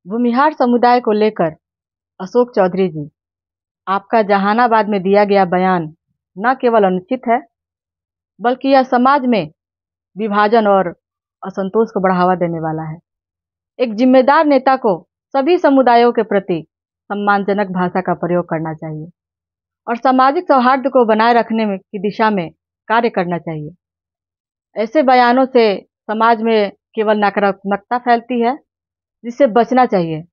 भूमिहार समुदाय को लेकर अशोक चौधरी जी, आपका जहानाबाद में दिया गया बयान न केवल अनुचित है, बल्कि यह समाज में विभाजन और असंतोष को बढ़ावा देने वाला है। एक जिम्मेदार नेता को सभी समुदायों के प्रति सम्मानजनक भाषा का प्रयोग करना चाहिए और सामाजिक सौहार्द को बनाए रखने की दिशा में कार्य करना चाहिए। ऐसे बयानों से समाज में केवल नकारात्मकता फैलती है, जिससे बचना चाहिए।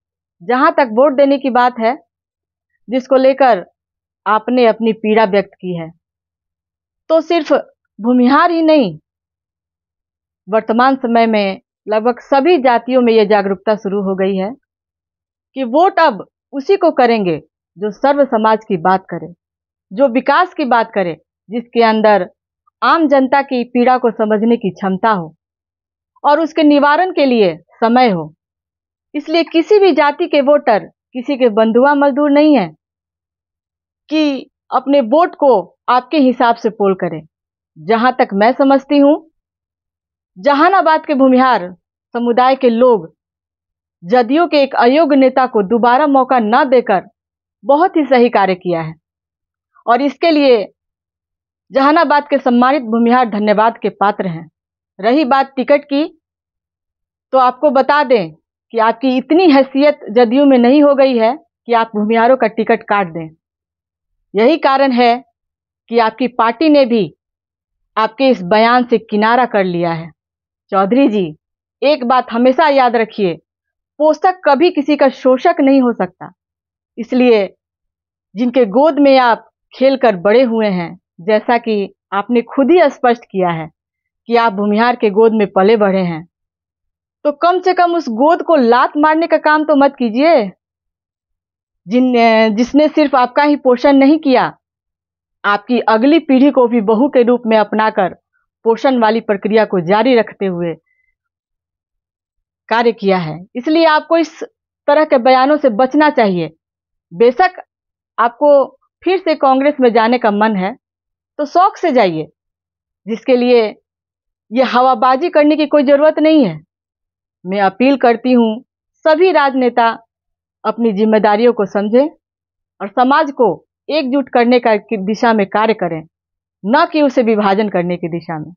जहां तक वोट देने की बात है, जिसको लेकर आपने अपनी पीड़ा व्यक्त की है, तो सिर्फ भूमिहार ही नहीं, वर्तमान समय में लगभग सभी जातियों में यह जागरूकता शुरू हो गई है कि वोट अब उसी को करेंगे जो सर्व समाज की बात करे, जो विकास की बात करे, जिसके अंदर आम जनता की पीड़ा को समझने की क्षमता हो और उसके निवारण के लिए समय हो। इसलिए किसी भी जाति के वोटर किसी के बंधुआ मजदूर नहीं है कि अपने वोट को आपके हिसाब से पोल करें। जहां तक मैं समझती हूं, जहानाबाद के भूमिहार समुदाय के लोग जदयू के एक अयोग्य नेता को दोबारा मौका न देकर बहुत ही सही कार्य किया है और इसके लिए जहानाबाद के सम्मानित भूमिहार धन्यवाद के पात्र हैं। रही बात टिकट की, तो आपको बता दें कि आपकी इतनी हैसियत जदयू में नहीं हो गई है कि आप भूमिहारों का टिकट काट दें। यही कारण है कि आपकी पार्टी ने भी आपके इस बयान से किनारा कर लिया है। चौधरी जी, एक बात हमेशा याद रखिए, पोषक कभी किसी का शोषक नहीं हो सकता। इसलिए जिनके गोद में आप खेलकर बड़े हुए हैं, जैसा कि आपने खुद ही स्पष्ट किया है कि आप भूमिहार के गोद में पले बढ़े हैं, तो कम से कम उस गोद को लात मारने का काम तो मत कीजिए। जिसने सिर्फ आपका ही पोषण नहीं किया, आपकी अगली पीढ़ी को भी बहू के रूप में अपनाकर पोषण वाली प्रक्रिया को जारी रखते हुए कार्य किया है। इसलिए आपको इस तरह के बयानों से बचना चाहिए। बेशक आपको फिर से कांग्रेस में जाने का मन है तो शौक से जाइए, जिसके लिए यह हवाबाजी करने की कोई जरूरत नहीं है। मैं अपील करती हूं, सभी राजनेता अपनी जिम्मेदारियों को समझें और समाज को एकजुट करने की दिशा में कार्य करें, न कि उसे विभाजन करने की दिशा में।